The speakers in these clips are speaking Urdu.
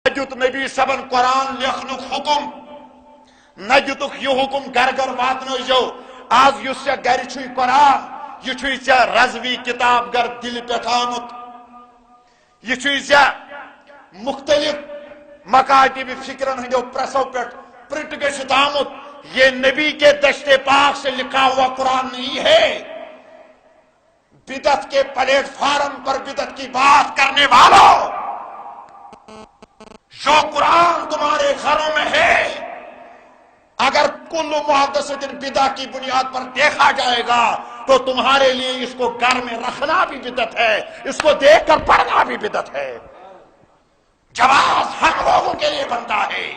دیت نبی صبن قرآن لکھنک حکم نہ دتک یہ حکم گھر گھر واتنو آز یس ژے گھر چھُے قرآن یہ چھُے ژے رضوی کتاب گر دل پٮ۪ٹھ آمت یہ چھُے ژے مختلف مکاتب فکرن ہندو پریسو پٮ۪ٹھ پرنٹ گژھِتھ آمت یہ نبی کے دشت پاک سے لکھا ہوا قرآن نہیں ہے بدعت کے پلیٹ فارم پر بدعت کی بات کرنے والوں جو قرآن تمہارے گھروں میں ہے اگر کل محدث بدعت کی بنیاد پر دیکھا جائے گا تو تمہارے لیے اس کو گھر میں رکھنا بھی بدعت ہے اس کو دیکھ کر پڑھنا بھی بدعت ہے جواز ہم لوگوں کے لیے بنتا ہے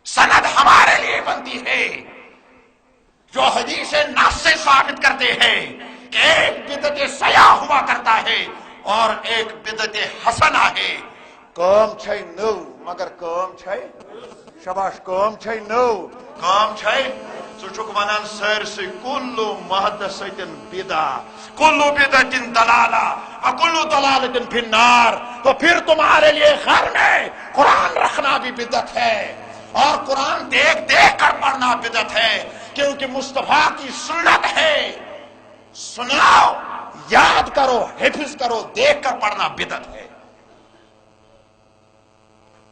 سند ہمارے لیے بنتی ہے جو حدیث نص سے ثابت کرتے ہیں کہ ایک بدعت سیاح ہوا کرتا ہے اور ایک بدعت حسنہ ہے کام چھے نو مگر کام چھے شباش کام چھے نو کام چھے سوچک ونان سرسی کل محدثت بدع کل بدعت دلالہ وکل دلالت فی النار تو پھر تمہارے لیے گھر میں قرآن رکھنا بھی بدعت ہے اور قرآن دیکھ دیکھ کر پڑھنا بدعت ہے کیونکہ مصطفیٰ کی سنت ہے سناؤ یاد کرو حفظ کرو دیکھ کر پڑھنا بدعت ہے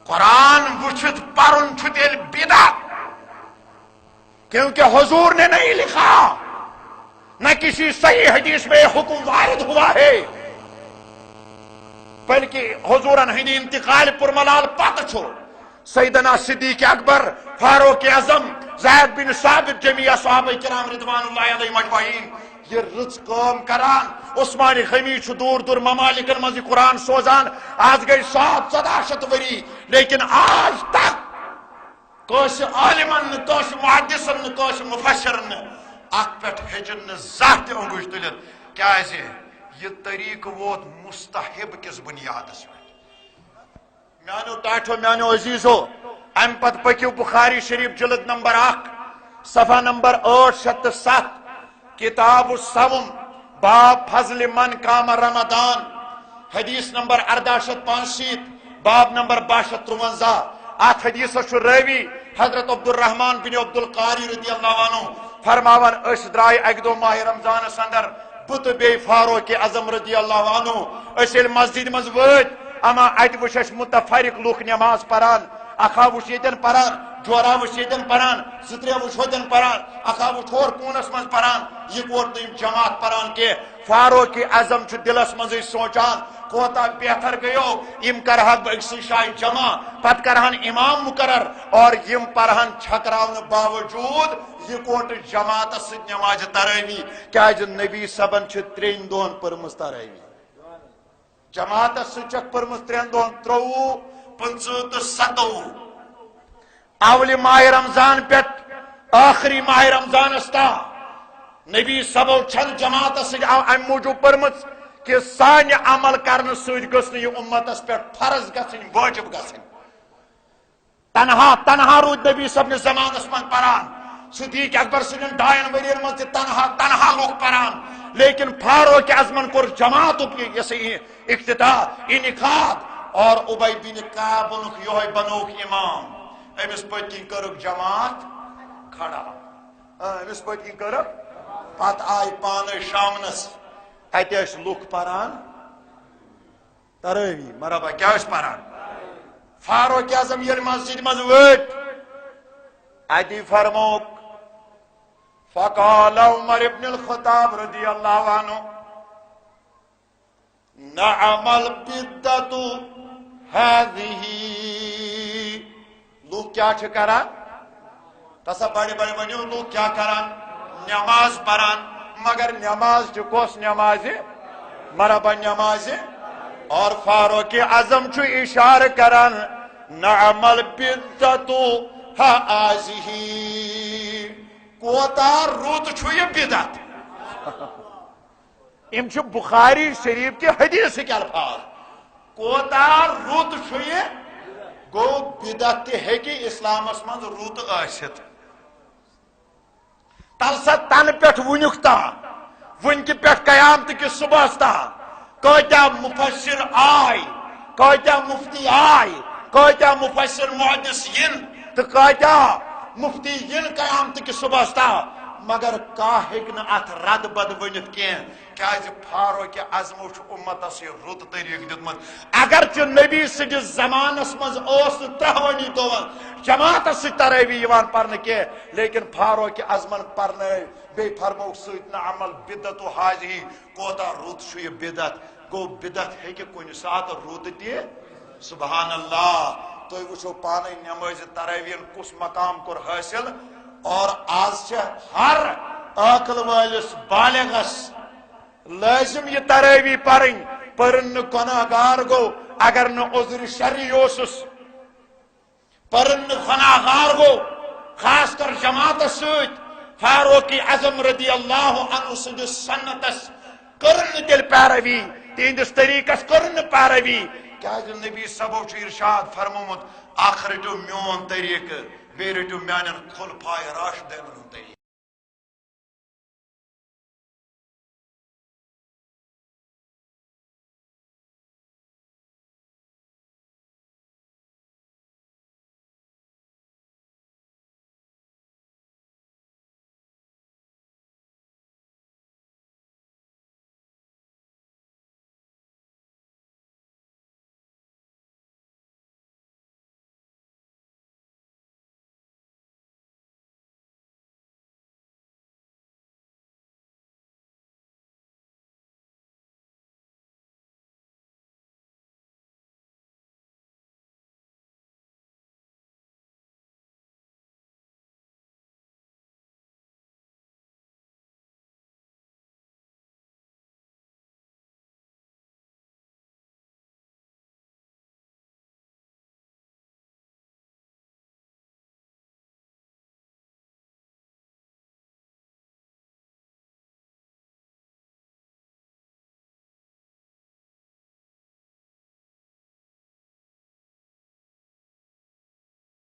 قرآن وچھت پرن چھتیل بدعت کیونکہ حضور نے نہیں لکھا نہ کسی صحیح حدیث میں حکم وارد ہوا ہے بلکہ حضورن ہندی انتقال پر ملال پتہ چھو سیدنا صدیق اکبر فاروق اعظم زید بن ثابت جميع صحابہ کرام رضوان اللہ علیہم اجمعین یہ رچ کام کران عثمانی غنی چھ دور دور ممالکن مز قرآن سوزان آج گئی 700 وری لیکن آج تک کوش عالمن کوش محدثن کوش مفسرن اک پٹ ہجن ذات انگوش تلت کیا ایسے یہ طریق ووت مستحب کس بنیاد اس میں میانو ٹاٹھو میانو عزیزو ام پت پکیو بخاری شریف جلد نمبر 1 صفحہ نمبر 807 کتاب الصوم باب فضل من قام رمضان حدیث نمبر 1865 باب نمبر 5253 ات حدیث چھ راوی حضرت عبد الرحمن بن عبد القاری رضی اللہ عنہ فرماون اس درائے اک دو ماہ رمضان اندر بت بی فاروق اعظم رضی اللہ عنہ اس مسجد مز وٲتۍ اما ات وچ اس متفرق لوک نماز پران اکھا وچ یتن پران جورا وچ یتن پران سترے وچ ہوتن پران اکھا وچ اور کونس مز پران یہ کوٹ جماعت پران کے فاروق اعظم چھ دلس مز سوچان کوتا بہتر گیو یم کرہا اکسی شاہ جمع پت کرہن امام مقرر اور یم پرہن چھکراون باوجود یہ کوٹ جماعت سد نماز تراوی کیا نبی صبن چھ 3 دون پرمس تراوی جماعت سچک پرمس 3 دون 23 25 تو 27 اول ماہ رمضان پیٹ آخری ماہ رمضان استا نبی صبو چھن جماعت سد ام موجود پرمس کہ سان عمل کرنے سوچ گسن یہ امتس پہ فرض گسن واجب گسن تنہا رود نبی صاحب نے زمانس من پران صدیق اکبر سن 2 ورین من تنہا لوگ پران لیکن فاروق اعظمن کور جماعت اقتداء انعقاد اور ابی بن کعب یہ بنوک امام امس پتہ کرک جماعت کھڑا امس پتہ کرک پت آئی پانے شامنس اتس لوک پران تراوی مرحبا کیا پران فاروق اعظم یل مسجد مز وٹ اتی فرموک فقال عمر ابن الخطاب رضی اللہ عنہ نعم البدعۃ هذه لوگ کیا کران تسا بڑے بڑے بنیو لوگ کیا کران نماز پران مگر نماز جو کوس نماز مرحبا نماز اور فاروق اعظم چھ اشارہ کران نعم البدعۃ هذه کوتا رود چھ یہ بدعت ام چھ بخاری شریف کے حدیث کے الفاظ کوتا رود چھ یہ گو بدعت ہے کہ اسلام من رود آست تلسا تن پہ ونک تان ونک پہ قیامت کس صبح تان کتیا مفسر آئی کتیا مفتی آئی کتیا مفسر محدث ین تو کتیا مفتی ین قیامت کس صبح تا مگر کانٛہہ ہیٚکہِ نہٕ اتھ رد بد ؤنِتھ کینٛہہ کیازِ فاروق اعظمو چھُ اُمتس یہِ رُت طریٖقہٕ دیُتمُت اگرچہِ نبی سٕنٛدِس زمانس منٛز اوس نہٕ ترٛہوٲنی دۄہن جماعتس سۭتۍ ترٲوی یِوان پرنہٕ کینٛہہ لیکن فاروق اعظمن پرنٲو بیٚیہِ فرموکھ سۭتۍ نہ عمل بدعت و حاضی کوتاہ رُت چھُ یہِ بدعت گوٚو بدعت ہیٚکہِ کُنہِ ساتہٕ رُت تہِ سبحان اللہ تُہۍ وٕچھو پانے نمازِ تراویٖحن کُس مقام کوٚر حٲصِل اور آز ہر عقل والس بالغس لازم یہ تراویح پرن پرن گناہ گار گو اگر نہ عذر شرعی اوسس پرن گناہ گار گو خاص کر جماعت ست فاروق اعظم رضی اللہ عنہ سندس سنتس کرن تیل پیروی تہندس طریقس کرن پیروی کیا نبی صبو ارشاد فرمومت اخ رٹو میون طریقہ بیٚیہِ رٔٹِو میانٮ۪ن خُلفائے راشدیٖنن ہُنٛد طریٖقہٕ